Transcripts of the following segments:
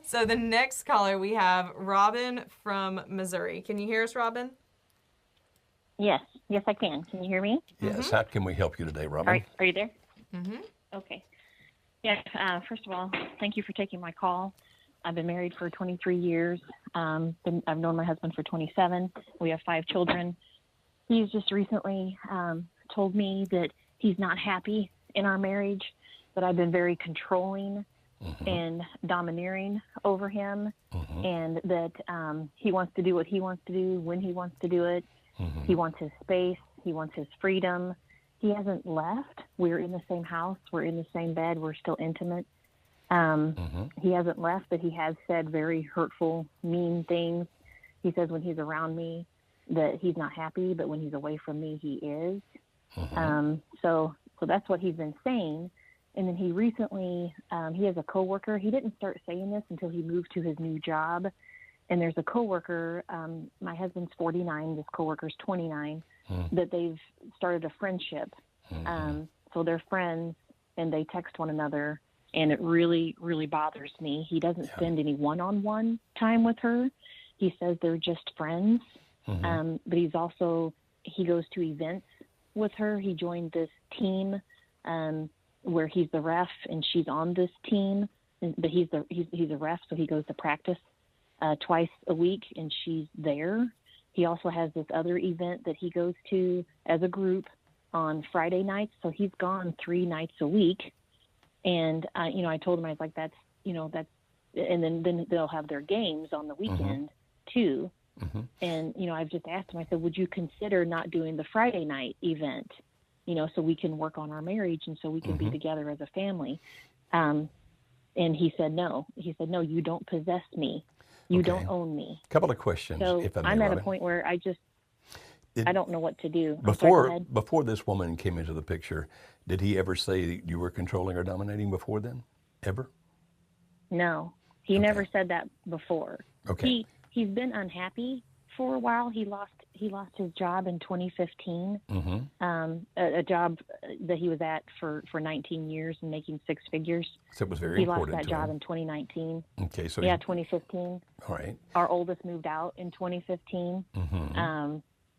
So the next caller, we have Robin from Missouri. Can you hear us, Robin? Yes, I can. Can you hear me? Yes. How can we help you today, Robin? Are you there? Mm-hmm. Okay. Yeah. First of all, thank you for taking my call. I've been married for 23 years. I've known my husband for 27. We have 5 children. He's just recently told me that he's not happy in our marriage, that I've been very controlling and domineering over him, and that he wants to do what he wants to do when he wants to do it. He wants his space. He wants his freedom. He hasn't left. We're in the same house. We're in the same bed. We're still intimate. He hasn't left, but he has said very hurtful, mean things. He says when he's around me that he's not happy, but when he's away from me, he is. So that's what he's been saying. And then he recently, he has a coworker. He didn't start saying this until he moved to his new job. And there's a coworker, my husband's 49, this coworker's 29, that they've started a friendship. So they're friends and they text one another, and it really, really bothers me. He doesn't spend any one-on-one time with her. He says they're just friends. But he goes to events with her. He joined this team where he's the ref and she's on this team, but he's a ref, so he goes to practice twice a week and she's there. He also has this other event that he goes to as a group on Friday nights, so he's gone 3 nights a week. And I told him, I was like, that's, and then they'll have their games on the weekend too. And, I've just asked him, I said, would you consider not doing the Friday night event, so we can work on our marriage and so we can be together as a family? And he said, no. He said, no, you don't possess me. You don't own me. A couple of questions, so if I may, I'm at Robin. a point where I don't know what to do. Before this woman came into the picture, did he ever say you were controlling or dominating before then? Ever? No, he never said that before. Okay. He's been unhappy for a while. He lost his job in 2015, a job that he was at for 19 years and making 6 figures. So it was very important. He lost that job in 2019. Okay, so 2015. All right. Our oldest moved out in 2015.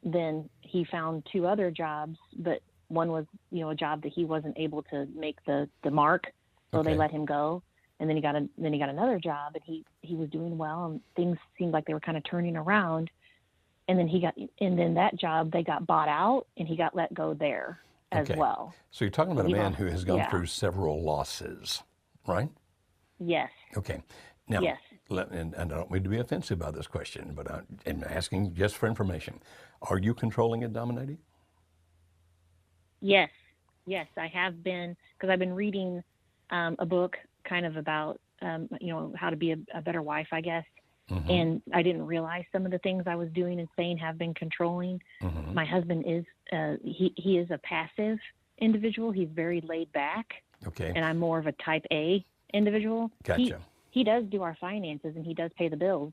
Then he found 2 other jobs, but one was a job that he wasn't able to make the mark, so they let him go. And then he got another job, and he was doing well, and things seemed like they were kind of turning around. And then that job, they got bought out, and he got let go there as well. So you're talking about a man who has gone through several losses, right? Yes. Okay. Now, yes. And I don't mean to be offensive about this question, but I'm asking just for information. Are you controlling and dominating? Yes, I have been, because I've been reading a book kind of about, how to be a better wife, I guess. And I didn't realize some of the things I was doing and saying have been controlling. My husband is, he is a passive individual. He's very laid back. Okay. And I'm more of a type A individual. Gotcha. He does do our finances and he does pay the bills.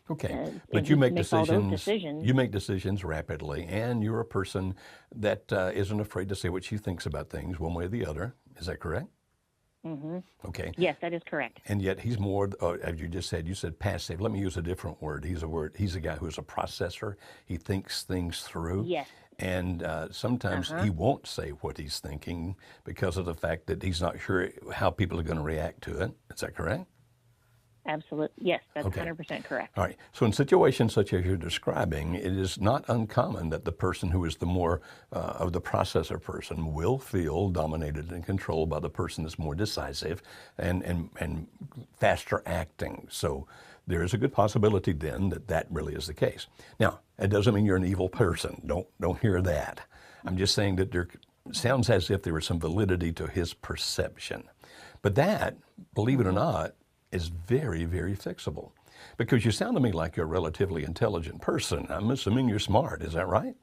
Okay, but you make decisions. You make decisions rapidly, and you're a person that isn't afraid to say what she thinks about things, one way or the other. Is that correct? Okay. Yes, that is correct. And yet he's more, as you just said, passive. Let me use a different word. He's a guy who's a processor. He thinks things through. Yes. And sometimes he won't say what he's thinking because of the fact that he's not sure how people are going to react to it. Is that correct? Absolutely. Yes, that's 100% correct. All right. So in situations such as you're describing, it is not uncommon that the person who is the more of the processor person will feel dominated and controlled by the person that's more decisive and faster acting. So there is a good possibility then that really is the case. Now, it doesn't mean you're an evil person. Don't hear that. I'm just saying that there sounds as if there was some validity to his perception. But that, believe it or not, is very, very fixable. Because you sound to me like you're a relatively intelligent person. I'm assuming you're smart. Is that right?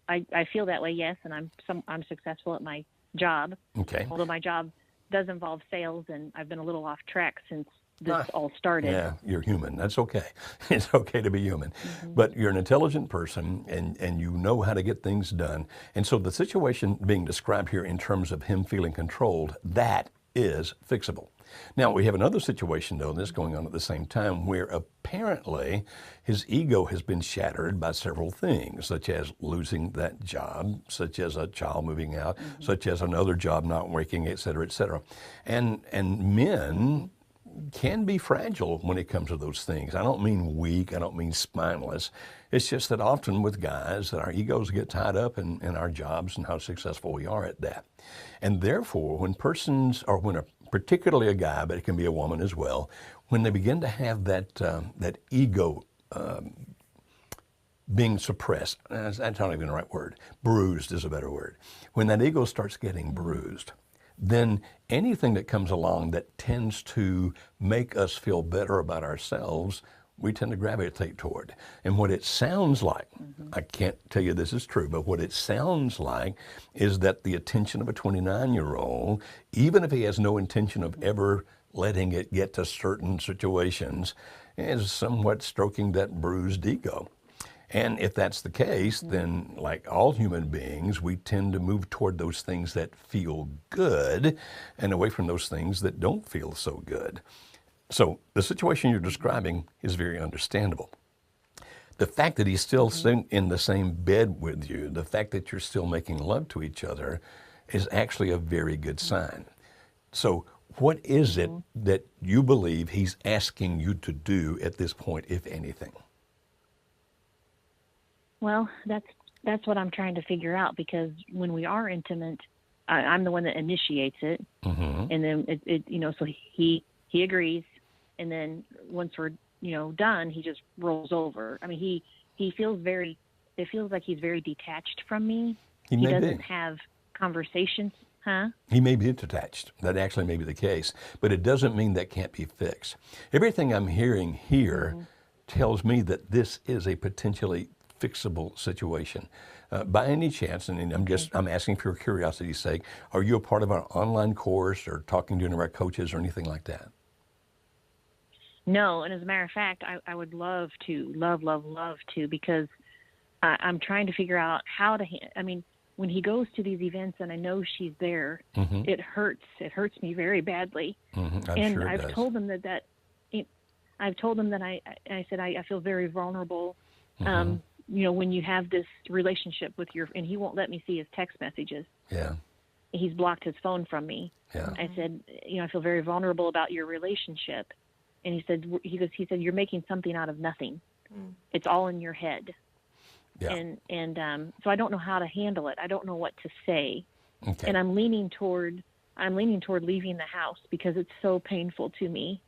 I feel that way, yes, and I'm successful at my job. Okay. Although my job does involve sales, and I've been a little off track since this all started. Yeah, you're human. That's okay. It's okay to be human. But you're an intelligent person, and you know how to get things done. And so the situation being described here in terms of him feeling controlled, that is fixable. Now, we have another situation, though, that's going on at the same time, where apparently his ego has been shattered by several things, such as losing that job, such as a child moving out, such as another job not working, et cetera, et cetera. And men can be fragile when it comes to those things. I don't mean weak, I don't mean spineless. It's just that often with guys that our egos get tied up in our jobs and how successful we are at that. And therefore, when persons, or when particularly a guy, but it can be a woman as well, when they begin to have that ego being suppressed, that's not even the right word, bruised is a better word. When that ego starts getting bruised, then anything that comes along that tends to make us feel better about ourselves, we tend to gravitate toward. And what it sounds like, I can't tell you this is true, but what it sounds like is that the attention of a 29-year-old, even if he has no intention of ever letting it get to certain situations, is somewhat stroking that bruised ego. And if that's the case, then like all human beings, we tend to move toward those things that feel good and away from those things that don't feel so good. So the situation you're describing is very understandable. The fact that he's still in the same bed with you, the fact that you're still making love to each other is actually a very good sign. So what is it that you believe he's asking you to do at this point, if anything? Well, that's what I'm trying to figure out, because when we are intimate, I'm the one that initiates it, and then it so he agrees, and then once we're done, he just rolls over. I mean, he feels it feels like he's very detached from me. He doesn't have conversations, He may be detached. That actually may be the case, but it doesn't mean that can't be fixed. Everything I'm hearing here tells me that this is a potentially fixable situation. By any chance, and I'm asking for curiosity's sake, are you a part of our online course or talking to any of our coaches or anything like that? No, and as a matter of fact, I would love to, because I'm trying to figure out how to. I mean, when he goes to these events and I know she's there, it hurts. It hurts me very badly. I've told him that. I've told him that I said I feel very vulnerable. When you have this relationship with and he won't let me see his text messages. Yeah. He's blocked his phone from me. Yeah. I said, I feel very vulnerable about your relationship. And he said, you're making something out of nothing. It's all in your head. Yeah. And so I don't know how to handle it. I don't know what to say. Okay. And I'm leaning toward leaving the house because it's so painful to me.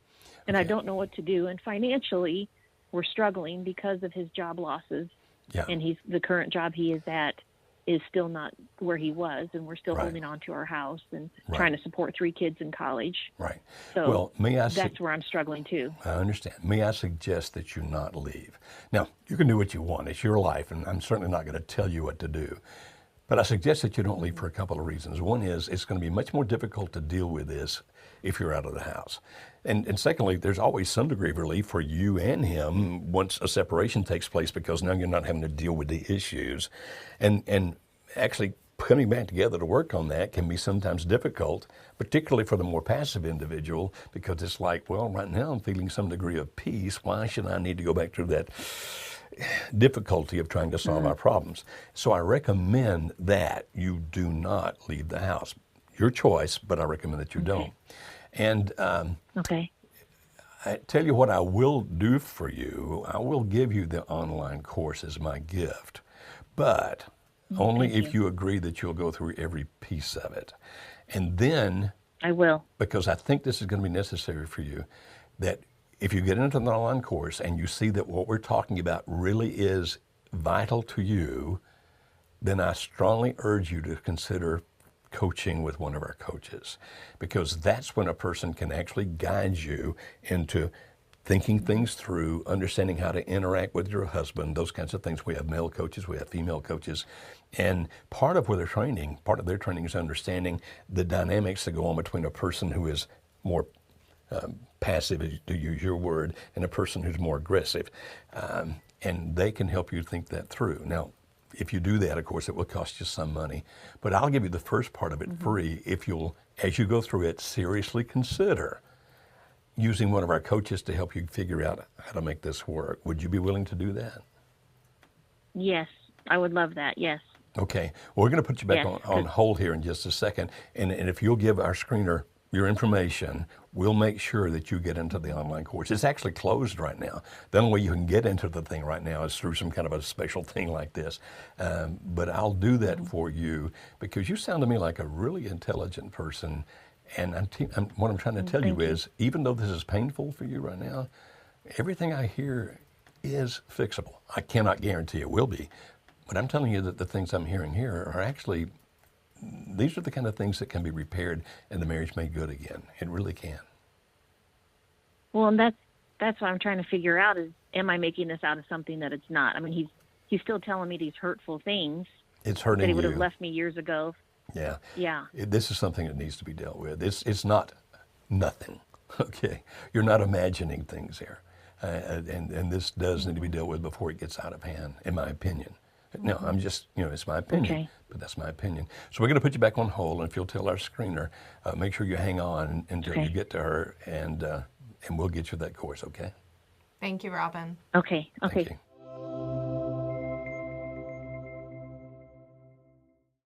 And I don't know what to do. And financially, we're struggling because of his job losses. Yeah. And the current job he is at is still not where he was, and we're still holding on to our house and trying to support 3 kids in college. Right. So that's where I'm struggling too. I understand. May I suggest that you not leave? Now, you can do what you want. It's your life, and I'm certainly not going to tell you what to do. But I suggest that you don't leave for a couple of reasons. One is it's going to be much more difficult to deal with this if you're out of the house. And secondly, there's always some degree of relief for you and him once a separation takes place, because now you're not having to deal with the issues. And actually coming back together to work on that can be sometimes difficult, particularly for the more passive individual, because it's like, well, right now I'm feeling some degree of peace. Why should I need to go back through that difficulty of trying to solve our problems? So I recommend that you do not leave the house. Your choice, but I recommend that you don't. And I tell you what I will do for you. I will give you the online course as my gift, but only if you agree that you'll go through every piece of it. And then I will, because I think this is going to be necessary for you, that if you get into the online course and you see that what we're talking about really is vital to you, then I strongly urge you to consider coaching with one of our coaches, because that's when a person can actually guide you into thinking things through, understanding how to interact with your husband, those kinds of things. We have male coaches, we have female coaches, and part of their training is understanding the dynamics that go on between a person who is more passive, to use your word, and a person who's more aggressive, and they can help you think that through. Now, if you do that, of course, it will cost you some money, but I'll give you the first part of it free if you'll, as you go through it, seriously consider using one of our coaches to help you figure out how to make this work. Would you be willing to do that? Yes, I would love that. Yes. Okay. Well, we're going to put you back Yes, on hold here in just a second. And if you'll give our screener your information, we'll make sure that you get into the online course. It's actually closed right now. The only way you can get into the thing right now is through some kind of a special thing like this. But I'll do that for you because you sound to me like a really intelligent person. And what I'm trying to tell you is, even though this is painful for you right now, everything I hear is fixable. I cannot guarantee it will be, but I'm telling you that the things I'm hearing here are actually, these are the kind of things that can be repaired and the marriage made good again. It really can. Well, and that's what I'm trying to figure out is, am I making this out of something that it's not? I mean, he's still telling me these hurtful things It's hurting that he you. would have left me years ago. Yeah. Yeah. This is something that needs to be dealt with. It's not nothing, okay? You're not imagining things here. And this does need to be dealt with before it gets out of hand, in my opinion. No, I'm just, it's my opinion, Okay. but that's my opinion. So we're going to put you back on hold, and if you'll tell our screener, make sure you hang on until you get to her, and we'll get you that course, okay? Thank you, Robin. Okay. Thank you.